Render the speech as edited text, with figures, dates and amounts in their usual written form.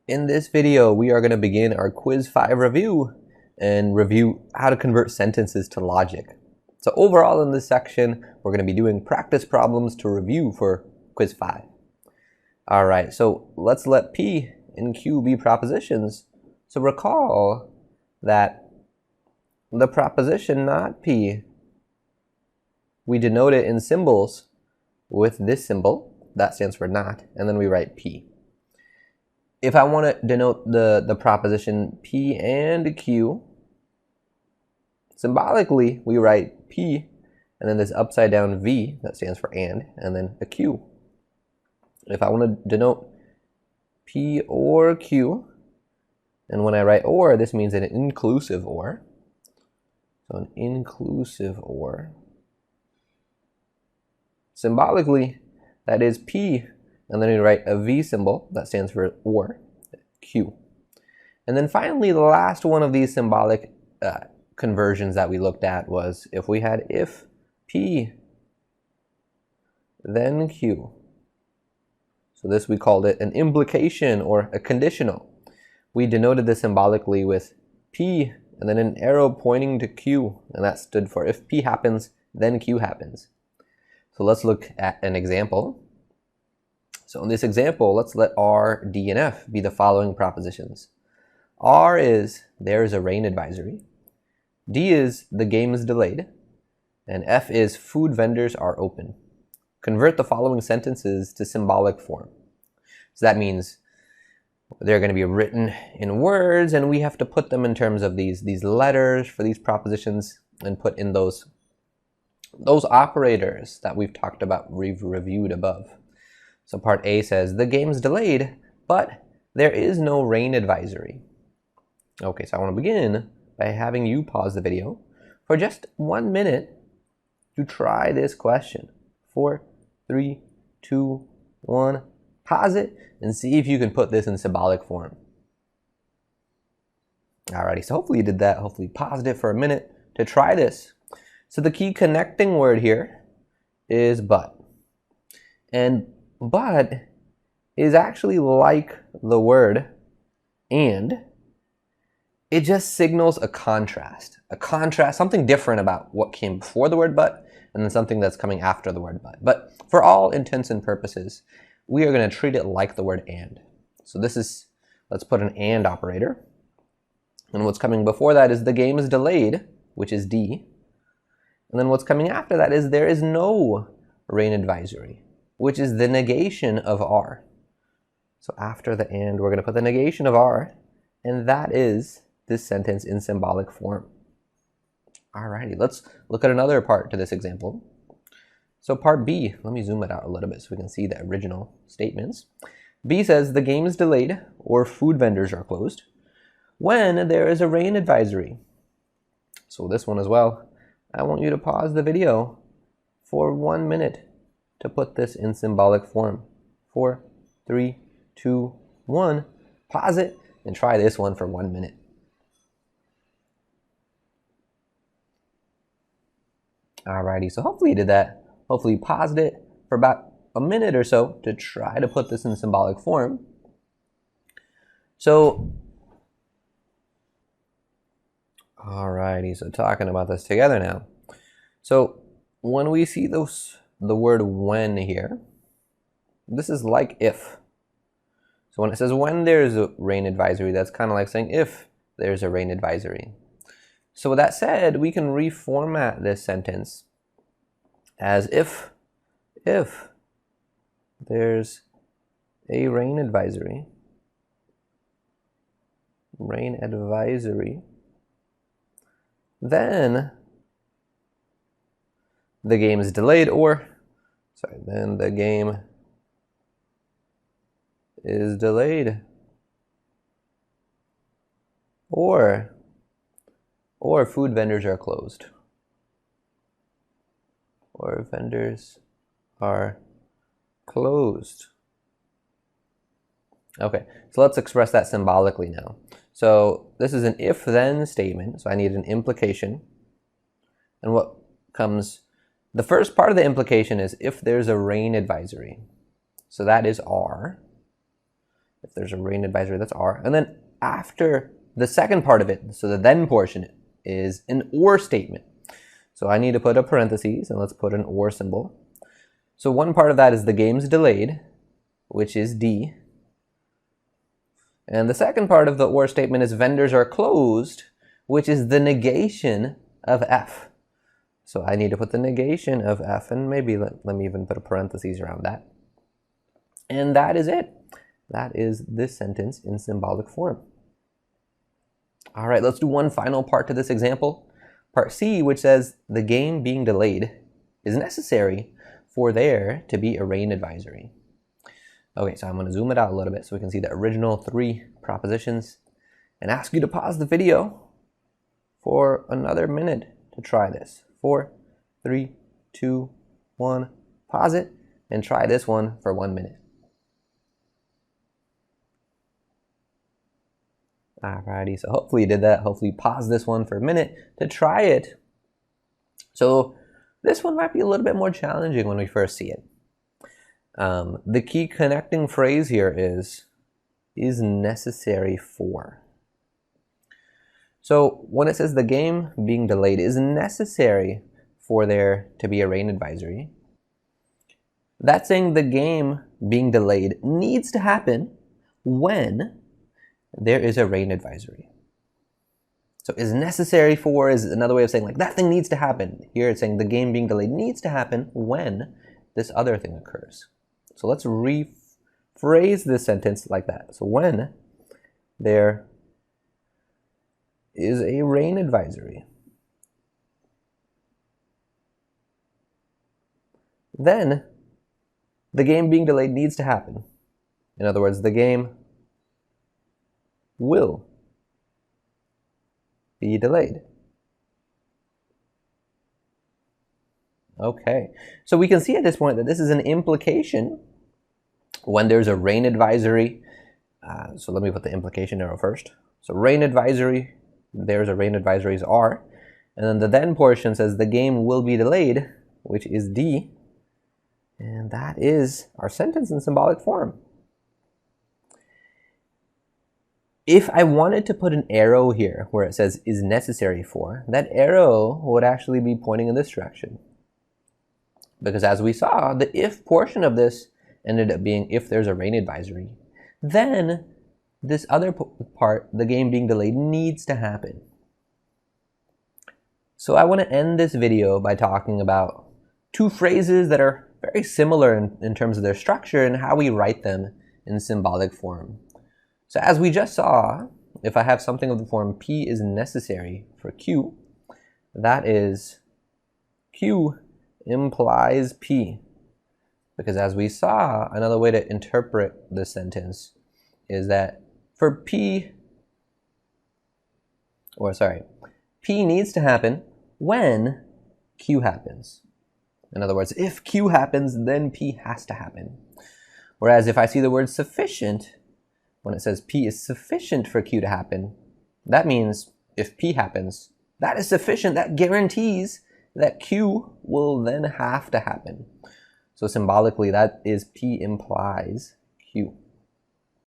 In this video, we are going to begin our Quiz 5 review and review how to convert sentences to logic. So overall in this section, we're going to be doing practice problems to review for Quiz 5. All right, so let's let P and Q be propositions. So recall that the proposition not P, we denote it in symbols with this symbol, that stands for not, and then we write P. If I want to denote the proposition P and Q, symbolically we write P and then this upside down V that stands for and then a Q. If I want to denote P or Q, and when I write or, this means an inclusive or. So an inclusive or. Symbolically, that is P, and then we write a V symbol that stands for or, Q. And then finally, the last one of these symbolic conversions that we looked at was if we had if P, then Q. So this we called it an implication or a conditional. We denoted this symbolically with P and then an arrow pointing to Q, and that stood for if P happens, then Q happens. So let's look at an example. So in this example, let's let R, D, and F be the following propositions. R is there is a rain advisory. D is the game is delayed. And F is food vendors are open. Convert the following sentences to symbolic form. So that means they're going to be written in words, and we have to put them in terms of these letters for these propositions and put in those operators that we've talked about, we've reviewed above. So part A says, the game's delayed, but there is no rain advisory. Okay, so I want to begin by having you pause the video for just 1 minute to try this question. 4, 3, 2, 1, pause it and see if you can put this in symbolic form. Alrighty, so hopefully you did that. Hopefully you paused it for a minute to try this. So the key connecting word here is but. And but is actually like the word and. It just signals a contrast, something different about what came before the word but, and then something that's coming after the word but. But for all intents and purposes, we are going to treat it like the word and. So this is, let's put an and operator. And what's coming before that is the game is delayed, which is D. And then what's coming after that is there is no rain advisory, which is the negation of R. So after the and, we're going to put the negation of R, and that is this sentence in symbolic form. Alrighty, let's look at another part to this example. So part B, let me zoom it out a little bit so we can see the original statements. B says the game is delayed or food vendors are closed when there is a rain advisory. So this one as well, I want you to pause the video for 1 minute to put this in symbolic form. 4, 3, 2, 1, pause it and try this one for 1 minute. Alrighty, so hopefully you did that. Hopefully you paused it for about a minute or so to try to put this in symbolic form. So, alrighty, so talking about this together now. So when we see the word when here, this is like if. So when it says when there's a rain advisory, that's kind of like saying if there's a rain advisory. So with that said, we can reformat this sentence as if there's a rain advisory, then the game is delayed then the game is delayed or food vendors are closed or vendors are closed. Okay, so let's express that symbolically now. So this is an if-then statement, so I need an implication. And what comes, the first part of the implication is if there's a rain advisory. So that is R. If there's a rain advisory, that's R. And then after the second part of it, so the then portion, is an or statement. So I need to put a parentheses, and let's put an or symbol. So one part of that is the game's delayed, which is D. And the second part of the or statement is vendors are closed, which is the negation of F. So I need to put the negation of F, and maybe let me even put a parentheses around that. And that is it. That is this sentence in symbolic form. All right, let's do one final part to this example. Part C, which says the game being delayed is necessary for there to be a rain advisory. Okay, so I'm going to zoom it out a little bit so we can see the original 3 propositions and ask you to pause the video for another minute to try this. 4, 3, 2, 1, pause it and try this one for 1 minute. Alrighty, so hopefully you did that. Hopefully you paused this one for a minute to try it. So this one might be a little bit more challenging when we first see it. The key connecting phrase here is necessary for. So when it says the game being delayed is necessary for there to be a rain advisory, that's saying the game being delayed needs to happen when there is a rain advisory. So is necessary for is another way of saying like that thing needs to happen. Here it's saying the game being delayed needs to happen when this other thing occurs. So let's rephrase this sentence like that. So when there is a rain advisory, then the game being delayed needs to happen. In other words, the game will be delayed. Okay, so we can see at this point that this is an implication when there's a rain advisory. So let me put the implication arrow first. So rain advisory, there's a rain advisories R. And then the then portion says the game will be delayed, which is D. And that is our sentence in symbolic form. If I wanted to put an arrow here where it says is necessary for, that arrow would actually be pointing in this direction. Because as we saw, the if portion of this ended up being if there's a rain advisory. Then this other part, the game being delayed, needs to happen. So I want to end this video by talking about 2 phrases that are very similar in terms of their structure and how we write them in symbolic form. So as we just saw, if I have something of the form P is necessary for Q, that is Q implies P. Because as we saw, another way to interpret this sentence is that for P needs to happen when Q happens. In other words, if Q happens, then P has to happen. Whereas if I see the word sufficient, when it says P is sufficient for Q to happen, that means if P happens, that is sufficient. That guarantees that Q will then have to happen. So symbolically, that is P implies Q.